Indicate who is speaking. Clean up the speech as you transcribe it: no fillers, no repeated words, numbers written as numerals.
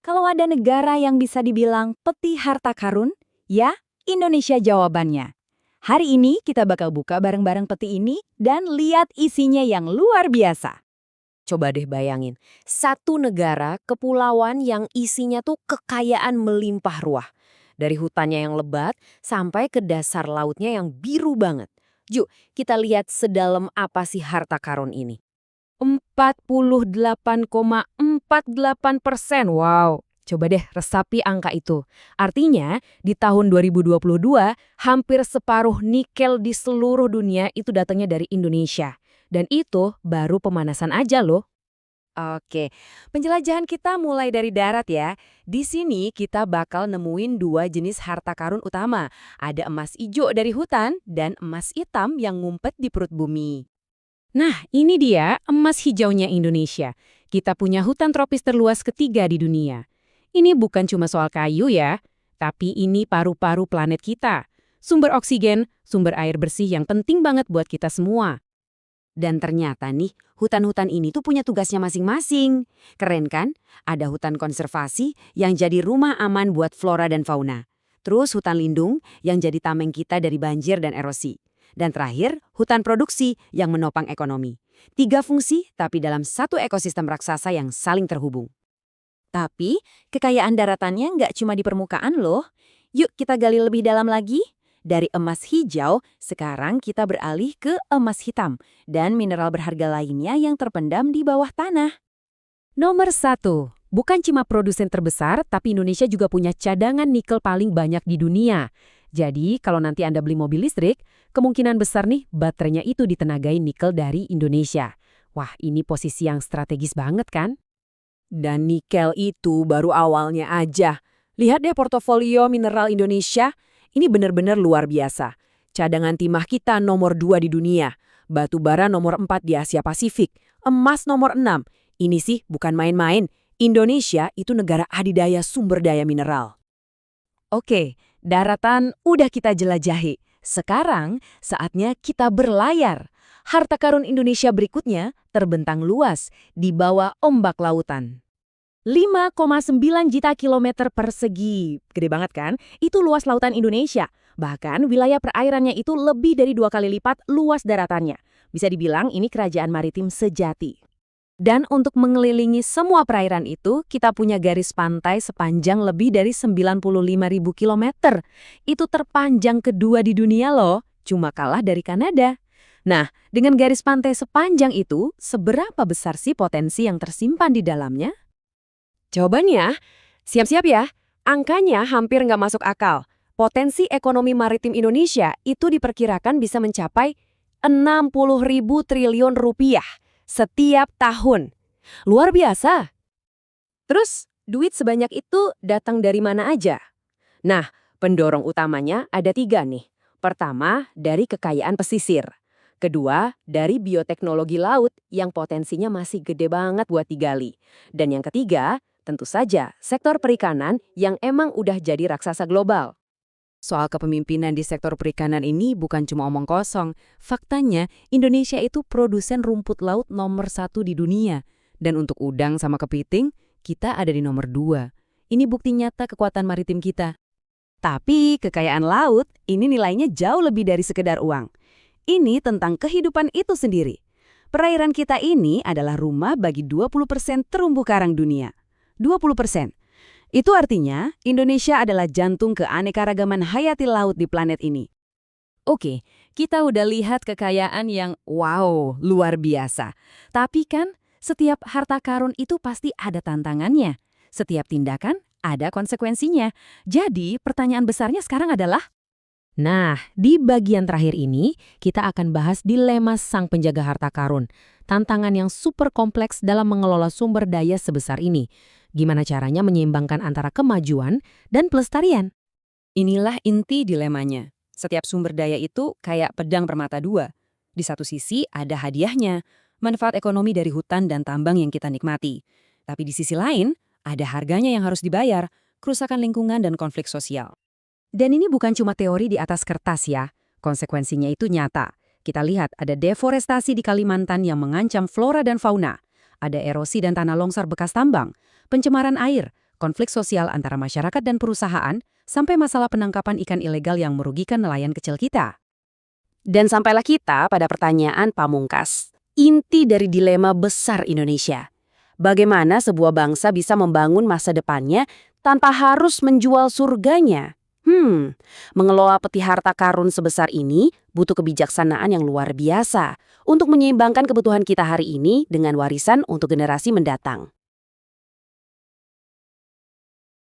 Speaker 1: Kalau ada negara yang bisa dibilang peti harta karun, ya Indonesia jawabannya. Hari ini kita bakal buka bareng-bareng peti ini dan lihat isinya yang luar biasa.
Speaker 2: Coba deh bayangin, satu negara kepulauan yang isinya tuh kekayaan melimpah ruah. Dari hutannya yang lebat sampai ke dasar lautnya yang biru banget. Yuk, kita lihat sedalam apa sih harta karun ini. 48,48%. Wow, coba deh resapi angka itu. Artinya, di tahun 2022, hampir separuh nikel di seluruh dunia itu datangnya dari Indonesia. Dan itu baru pemanasan aja loh.
Speaker 3: Oke, penjelajahan kita mulai dari darat ya. Di sini kita bakal nemuin dua jenis harta karun utama. Ada emas hijau dari hutan dan emas hitam yang ngumpet di perut bumi.
Speaker 2: Nah, ini dia emas hijaunya Indonesia. Kita punya hutan tropis terluas ketiga di dunia. Ini bukan cuma soal kayu ya, tapi ini paru-paru planet kita. Sumber oksigen, sumber air bersih yang penting banget buat kita semua.
Speaker 3: Dan ternyata nih, hutan-hutan ini tuh punya tugasnya masing-masing. Keren kan? Ada hutan konservasi yang jadi rumah aman buat flora dan fauna. Terus hutan lindung yang jadi tameng kita dari banjir dan erosi. Dan terakhir, hutan produksi yang menopang ekonomi. 3 fungsi tapi dalam satu ekosistem raksasa yang saling terhubung.
Speaker 1: Tapi, kekayaan daratannya nggak cuma di permukaan loh. Yuk kita gali lebih dalam lagi. Dari emas hijau, sekarang kita beralih ke emas hitam dan mineral berharga lainnya yang terpendam di bawah tanah.
Speaker 2: Nomor 1, bukan cuma produsen terbesar, tapi Indonesia juga punya cadangan nikel paling banyak di dunia. Jadi, kalau nanti Anda beli mobil listrik, kemungkinan besar nih baterainya itu ditenagai nikel dari Indonesia. Wah, ini posisi yang strategis banget kan?
Speaker 3: Dan nikel itu baru awalnya aja. Lihat deh portofolio mineral Indonesia. Ini benar-benar luar biasa. Cadangan timah kita nomor 2 di dunia. Batu bara nomor 4 di Asia Pasifik. Emas nomor 6. Ini sih bukan main-main. Indonesia itu negara adidaya sumber daya mineral.
Speaker 1: Oke, daratan udah kita jelajahi. Sekarang saatnya kita berlayar. Harta karun Indonesia berikutnya terbentang luas di bawah ombak lautan. 5,9 juta kilometer persegi. Gede banget kan? Itu luas lautan Indonesia. Bahkan wilayah perairannya itu lebih dari 2 kali lipat luas daratannya. Bisa dibilang ini kerajaan maritim sejati. Dan untuk mengelilingi semua perairan itu, kita punya garis pantai sepanjang lebih dari 95.000 kilometer. Itu terpanjang kedua di dunia loh, cuma kalah dari Kanada. Nah, dengan garis pantai sepanjang itu, seberapa besar sih potensi yang tersimpan di dalamnya?
Speaker 3: Jawabannya, siap-siap ya, angkanya hampir nggak masuk akal. Potensi ekonomi maritim Indonesia itu diperkirakan bisa mencapai 60.000 triliun rupiah setiap tahun. Luar biasa. Terus, duit sebanyak itu datang dari mana aja? Nah, pendorong utamanya ada 3 nih. Pertama, dari kekayaan pesisir. Kedua, dari bioteknologi laut yang potensinya masih gede banget buat digali. Dan yang ketiga, tentu saja sektor perikanan yang emang udah jadi raksasa global.
Speaker 2: Soal kepemimpinan di sektor perikanan ini bukan cuma omong kosong. Faktanya, Indonesia itu produsen rumput laut nomor 1 di dunia. Dan untuk udang sama kepiting, kita ada di nomor 2. Ini bukti nyata kekuatan maritim kita. Tapi kekayaan laut ini nilainya jauh lebih dari sekedar uang. Ini tentang kehidupan itu sendiri. Perairan kita ini adalah rumah bagi 20% terumbu karang dunia. 20%. Itu artinya Indonesia adalah jantung keanekaragaman hayati laut di planet ini.
Speaker 1: Oke, kita udah lihat kekayaan yang wow, luar biasa. Tapi kan, setiap harta karun itu pasti ada tantangannya. Setiap tindakan ada konsekuensinya. Jadi, pertanyaan besarnya sekarang adalah,
Speaker 2: Nah, di bagian terakhir ini, kita akan bahas dilema sang penjaga harta karun. Tantangan yang super kompleks dalam mengelola sumber daya sebesar ini. Gimana caranya menyeimbangkan antara kemajuan dan pelestarian?
Speaker 3: Inilah inti dilemanya. Setiap sumber daya itu kayak pedang bermata dua. Di satu sisi ada hadiahnya, manfaat ekonomi dari hutan dan tambang yang kita nikmati. Tapi di sisi lain, ada harganya yang harus dibayar, kerusakan lingkungan dan konflik sosial.
Speaker 2: Dan ini bukan cuma teori di atas kertas ya, konsekuensinya itu nyata. Kita lihat ada deforestasi di Kalimantan yang mengancam flora dan fauna. Ada erosi dan tanah longsor bekas tambang, pencemaran air, konflik sosial antara masyarakat dan perusahaan, sampai masalah penangkapan ikan ilegal yang merugikan nelayan kecil kita.
Speaker 3: Dan sampailah kita pada pertanyaan pamungkas. Inti dari dilema besar Indonesia. Bagaimana sebuah bangsa bisa membangun masa depannya tanpa harus menjual surganya? Mengelola peti harta karun sebesar ini butuh kebijaksanaan yang luar biasa untuk menyeimbangkan kebutuhan kita hari ini dengan warisan untuk generasi mendatang.